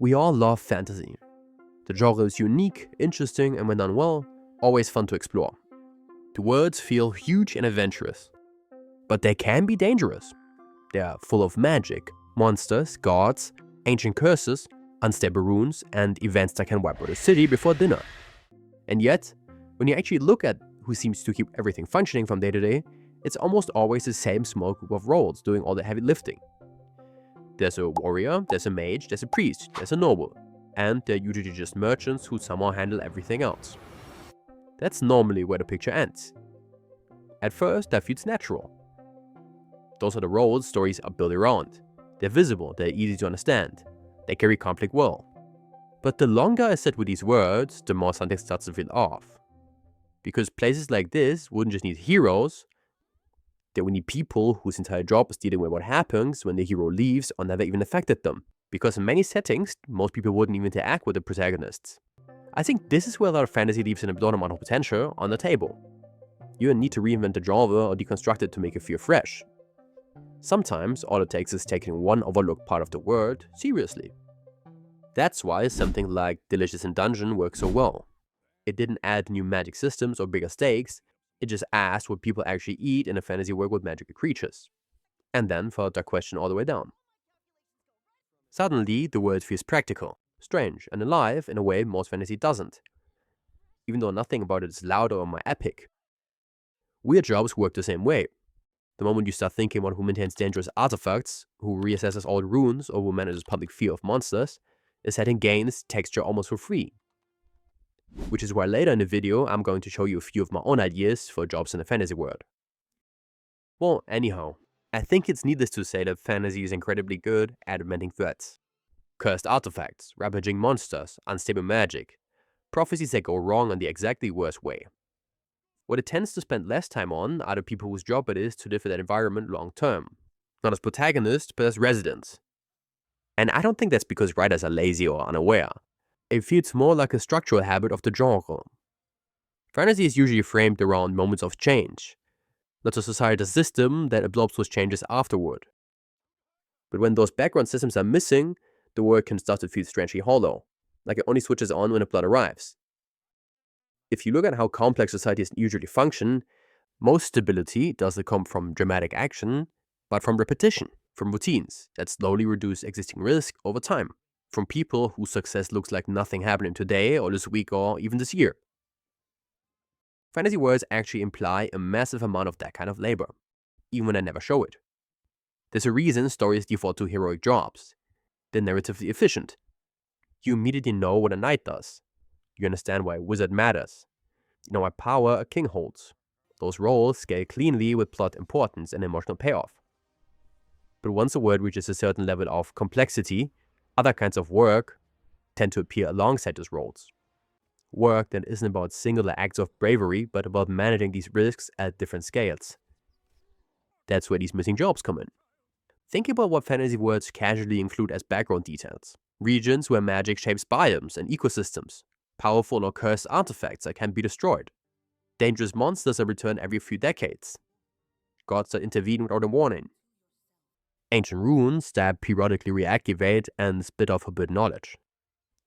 We all love fantasy. The genre is unique, interesting, and when done well, always fun to explore. The worlds feel huge and adventurous. But they can be dangerous. They are full of magic, monsters, gods, ancient curses, unstable runes, and events that can wipe out a city before dinner. And yet, when you actually look at who seems to keep everything functioning from day to day, it's almost always the same small group of roles doing all the heavy lifting. There's a warrior, there's a mage, there's a priest, there's a noble, and they're usually just merchants who somehow handle everything else. That's normally where the picture ends. At first, that feels natural. Those are the roles stories are built around. They're visible, they're easy to understand, they carry conflict well. But the longer I sit with these words, the more something starts to feel off. Because places like this wouldn't just need heroes, they would need people whose entire job is dealing with what happens when the hero leaves or never even affected them. Because in many settings, most people wouldn't even interact with the protagonists. I think this is where a lot of fantasy leaves an abnormal amount of potential on the table. You don't need to reinvent the genre or deconstruct it to make it feel fresh. Sometimes all it takes is taking one overlooked part of the world seriously. That's why something like Delicious in Dungeon works so well. It didn't add new magic systems or bigger stakes, it just asked what people actually eat in a fantasy world with magical creatures. And then followed that question all the way down. Suddenly, the world feels practical, strange, and alive in a way most fantasy doesn't. Even though nothing about it is loud or more epic. Weird jobs work the same way. The moment you start thinking about who maintains dangerous artifacts, who reassesses old runes, or who manages public fear of monsters, the setting gains texture almost for free. Which is why later in the video I'm going to show you a few of my own ideas for jobs in the fantasy world. Well, anyhow, I think it's needless to say that fantasy is incredibly good at inventing threats. Cursed artifacts, ravaging monsters, unstable magic, prophecies that go wrong in the exactly worst way. What it tends to spend less time on are the people whose job it is to live in that environment long term. Not as protagonists, but as residents. And I don't think that's because writers are lazy or unaware. It feels more like a structural habit of the genre. Fantasy is usually framed around moments of change, not a societal system that absorbs those changes afterward. But when those background systems are missing, the world can start to feel strangely hollow, like it only switches on when a plot arrives. If you look at how complex societies usually function, most stability doesn't come from dramatic action, but from repetition, from routines that slowly reduce existing risk over time. From people whose success looks like nothing happening today or this week or even this year. Fantasy worlds actually imply a massive amount of that kind of labor, even when they never show it. There's a reason stories default to heroic jobs. They're narratively efficient. You immediately know what a knight does. You understand why a wizard matters. You know what power a king holds. Those roles scale cleanly with plot importance and emotional payoff. But once a world reaches a certain level of complexity, other kinds of work tend to appear alongside those roles. Work that isn't about singular acts of bravery, but about managing these risks at different scales. That's where these missing jobs come in. Think about what fantasy worlds casually include as background details. Regions where magic shapes biomes and ecosystems. Powerful or cursed artifacts that can be destroyed. Dangerous monsters that return every few decades. Gods that intervene without a warning. Ancient runes that periodically reactivate and spit off forbidden knowledge.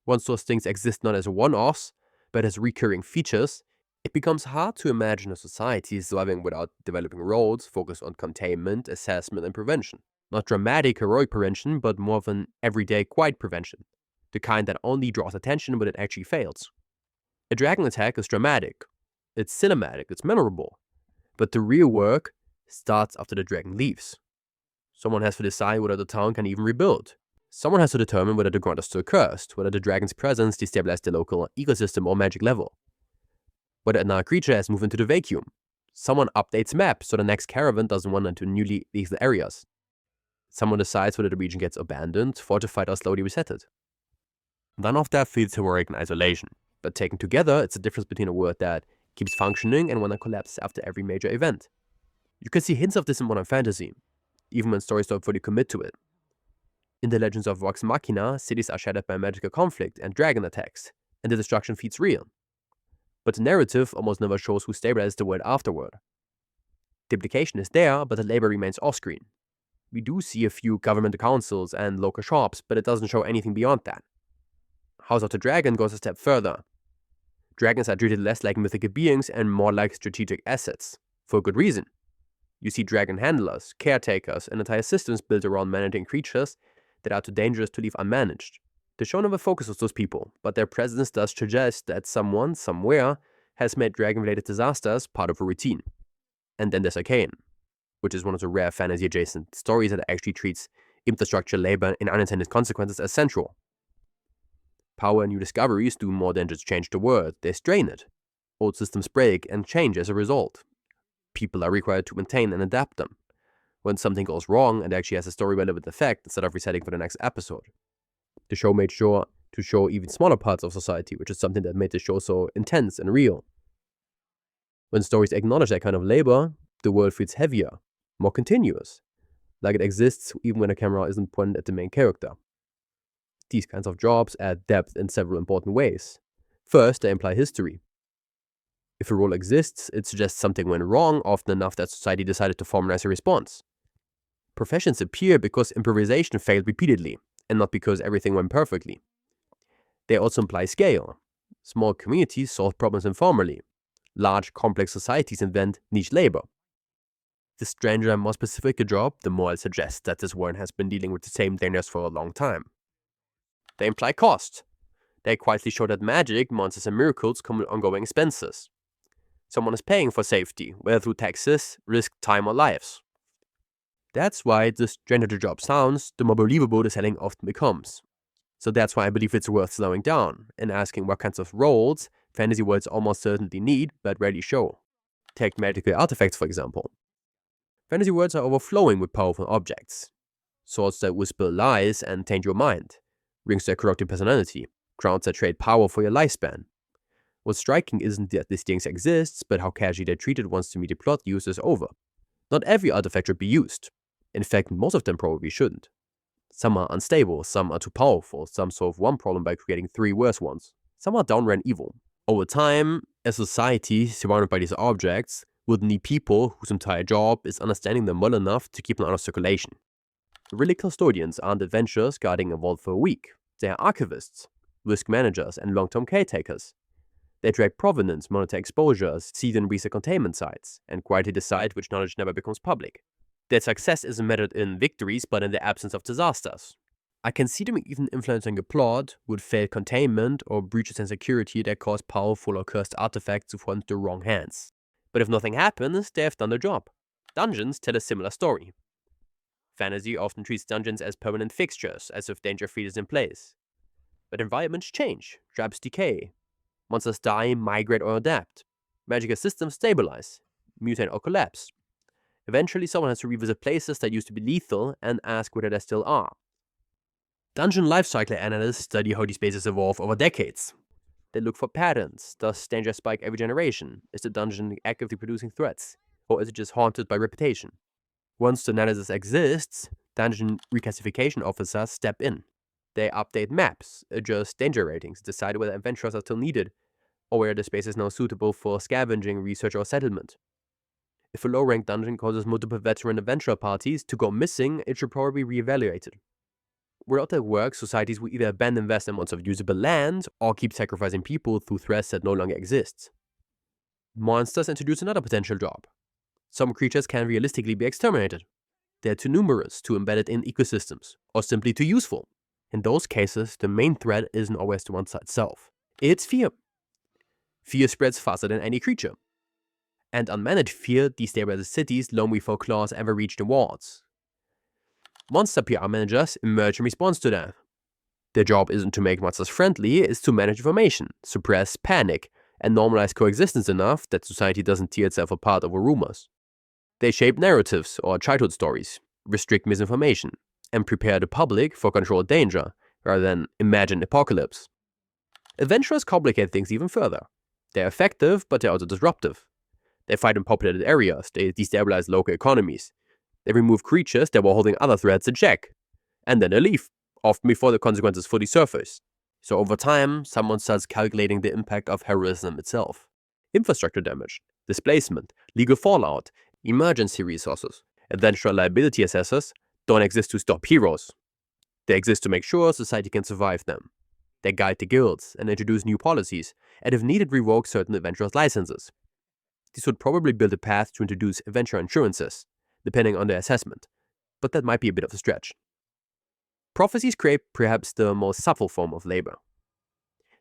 Once those things exist not as one-offs, but as recurring features, it becomes hard to imagine a society surviving without developing roles focused on containment, assessment, and prevention. Not dramatic, heroic prevention, but more of an everyday, quiet prevention. The kind that only draws attention when it actually fails. A dragon attack is dramatic. It's cinematic, it's memorable. But the real work starts after the dragon leaves. Someone has to decide whether the town can even rebuild. Someone has to determine whether the ground is still cursed, whether the dragon's presence destabilized the local ecosystem or magic level. Whether another creature has moved into the vacuum. Someone updates maps so the next caravan doesn't wander into newly lethal areas. Someone decides whether the region gets abandoned, fortified, or slowly resetted. None of that feels heroic in isolation, but taken together, it's the difference between a world that keeps functioning and one that collapses after every major event. You can see hints of this in modern fantasy, even when stories don't fully commit to it. In the Legends of Vox Machina, cities are shattered by magical conflict and dragon attacks, and the destruction feels real. But the narrative almost never shows who stabilizes the world afterward. The implication is there, but the labor remains off-screen. We do see a few governmental councils and local shops, but it doesn't show anything beyond that. House of the Dragon goes a step further. Dragons are treated less like mythical beings and more like strategic assets, for a good reason. You see dragon handlers, caretakers, and entire systems built around managing creatures that are too dangerous to leave unmanaged. The show never focuses those people, but their presence does suggest that someone, somewhere, has made dragon-related disasters part of a routine. And then there's Arcane, which is one of the rare fantasy-adjacent stories that actually treats infrastructure, labor, and unintended consequences as central. Power and new discoveries do more than just change the world, they strain it. Old systems break and change as a result. People are required to maintain and adapt them. When something goes wrong, it actually has a story-relevant effect instead of resetting for the next episode. The show made sure to show even smaller parts of society, which is something that made the show so intense and real. When stories acknowledge that kind of labor, the world feels heavier, more continuous, like it exists even when the camera isn't pointed at the main character. These kinds of jobs add depth in several important ways. First, they imply history. If a role exists, it suggests something went wrong often enough that society decided to formalize a response. Professions appear because improvisation failed repeatedly, and not because everything went perfectly. They also imply scale. Small communities solve problems informally. Large, complex societies invent niche labor. The stranger and more specific a job, the more it suggests that this one has been dealing with the same dangers for a long time. They imply cost. They quietly show that magic, monsters, and miracles come with ongoing expenses. Someone is paying for safety, whether through taxes, risk, time, or lives. That's why the stranger the job sounds, the more believable the selling often becomes. So that's why I believe it's worth slowing down and asking what kinds of roles fantasy worlds almost certainly need but rarely show. Take magical artifacts, for example. Fantasy worlds are overflowing with powerful objects. Swords that whisper lies and taint your mind. Rings that corrupt your personality. Crowns that trade power for your lifespan. What's striking isn't that these things exist, but how casually they're treated once the media plot use is over. Not every artifact should be used. In fact, most of them probably shouldn't. Some are unstable, some are too powerful, some solve one problem by creating 3 worse ones. Some are downright evil. Over time, a society surrounded by these objects would need people whose entire job is understanding them well enough to keep them out of circulation. Really custodians aren't adventurers guarding a vault for a week. They are archivists, risk managers, and long-term caretakers. They track provenance, monitor exposures, seed and reset containment sites, and quietly decide which knowledge never becomes public. Their success isn't measured in victories, but in the absence of disasters. I can see them even influencing a plot with failed containment or breaches in security that cause powerful or cursed artifacts to fall into the wrong hands. But if nothing happens, they have done their job. Dungeons tell a similar story. Fantasy often treats dungeons as permanent fixtures, as if danger feed is in place. But environments change, traps decay. Monsters die, migrate, or adapt. Magical systems stabilize, mutate, or collapse. Eventually, someone has to revisit places that used to be lethal and ask whether they still are. Dungeon lifecycle analysts study how these spaces evolve over decades. They look for patterns. Does danger spike every generation? Is the dungeon actively producing threats? Or is it just haunted by reputation? Once the analysis exists, dungeon reclassification officers step in. They update maps, adjust danger ratings, decide whether adventurers are still needed, or whether the space is now suitable for scavenging, research, or settlement. If a low-ranked dungeon causes multiple veteran adventurer parties to go missing, it should probably be reevaluated. Without that work, societies will either abandon vast amounts of usable land or keep sacrificing people through threats that no longer exist. Monsters introduce another potential job. Some creatures can realistically be exterminated. They're too numerous, too embedded in ecosystems, or simply too useful. In those cases, the main threat isn't always the monster itself. It's fear. Fear spreads faster than any creature. And unmanaged fear destabilizes cities long before claws ever reach the walls. Monster PR managers emerge in response to that. Their job isn't to make monsters friendly, it's to manage information, suppress panic, and normalize coexistence enough that society doesn't tear itself apart over rumors. They shape narratives or childhood stories, restrict misinformation, and prepare the public for controlled danger, rather than imagined apocalypse. Adventurers complicate things even further. They're effective, but they're also disruptive. They fight in populated areas, they destabilize local economies. They remove creatures that were holding other threats in check. And then they leave, often before the consequences fully surface. So over time, someone starts calculating the impact of heroism itself. Infrastructure damage, displacement, legal fallout, emergency resources, adventurer liability assessors don't exist to stop heroes. They exist to make sure society can survive them. They guide the guilds and introduce new policies, and if needed revoke certain adventurers' licenses. This would probably build a path to introduce adventure insurances, depending on their assessment, but that might be a bit of a stretch. Prophecies create perhaps the most subtle form of labor.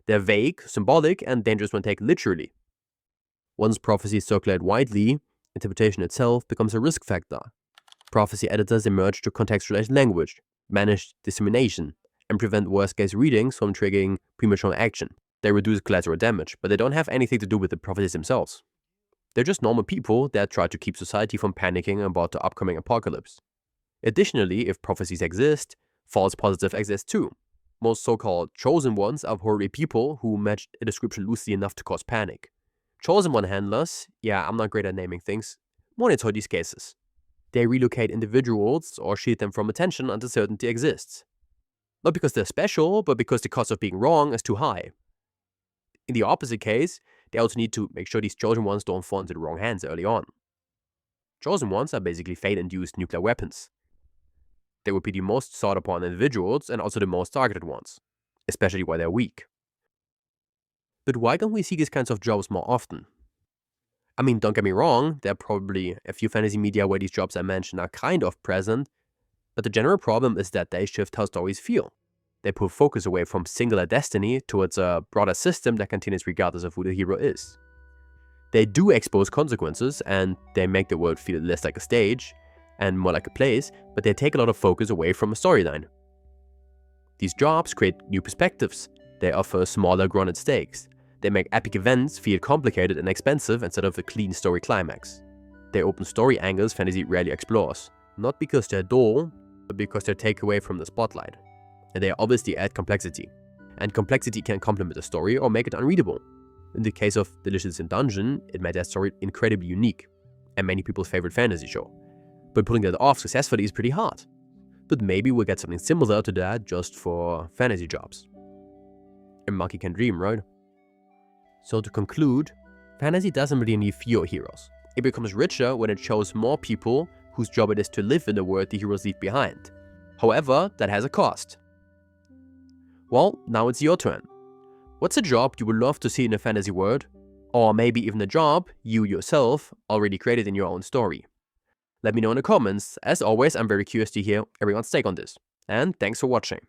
They're vague, symbolic, and dangerous when taken literally. Once prophecies circulate widely, interpretation itself becomes a risk factor. Prophecy editors emerge to contextualize language, manage dissemination, and prevent worst-case readings from triggering premature action. They reduce collateral damage, but they don't have anything to do with the prophecies themselves. They're just normal people that try to keep society from panicking about the upcoming apocalypse. Additionally, if prophecies exist, false positives exist too. Most so-called chosen ones are horrible people who match a description loosely enough to cause panic. Chosen one handlers, yeah, I'm not great at naming things, monitor these cases. They relocate individuals or shield them from attention until certainty exists. Not because they're special, but because the cost of being wrong is too high. In the opposite case, they also need to make sure these chosen ones don't fall into the wrong hands early on. Chosen ones are basically fate-induced nuclear weapons. They would be the most sought upon individuals and also the most targeted ones, especially while they're weak. But why don't we see these kinds of jobs more often? I mean, don't get me wrong, there are probably a few fantasy media where these jobs I mentioned are kind of present, but the general problem is that they shift how stories feel. They pull focus away from singular destiny towards a broader system that continues regardless of who the hero is. They do expose consequences, and they make the world feel less like a stage and more like a place, but they take a lot of focus away from a storyline. These jobs create new perspectives. They offer smaller grounded stakes. They make epic events feel complicated and expensive instead of a clean story climax. They open story angles fantasy rarely explores, not because they're dull, but because they take away from the spotlight. And they obviously add complexity. And complexity can complement a story or make it unreadable. In the case of Delicious in Dungeon, it made that story incredibly unique, and many people's favorite fantasy show. But pulling that off successfully is pretty hard. But maybe we'll get something similar to that just for fantasy jobs. A monkey can dream, right? So to conclude, fantasy doesn't really need fewer heroes. It becomes richer when it shows more people whose job it is to live in the world the heroes leave behind. However, that has a cost. Well, now it's your turn. What's a job you would love to see in a fantasy world? Or maybe even a job you yourself already created in your own story? Let me know in the comments. As always, I'm very curious to hear everyone's take on this. And thanks for watching.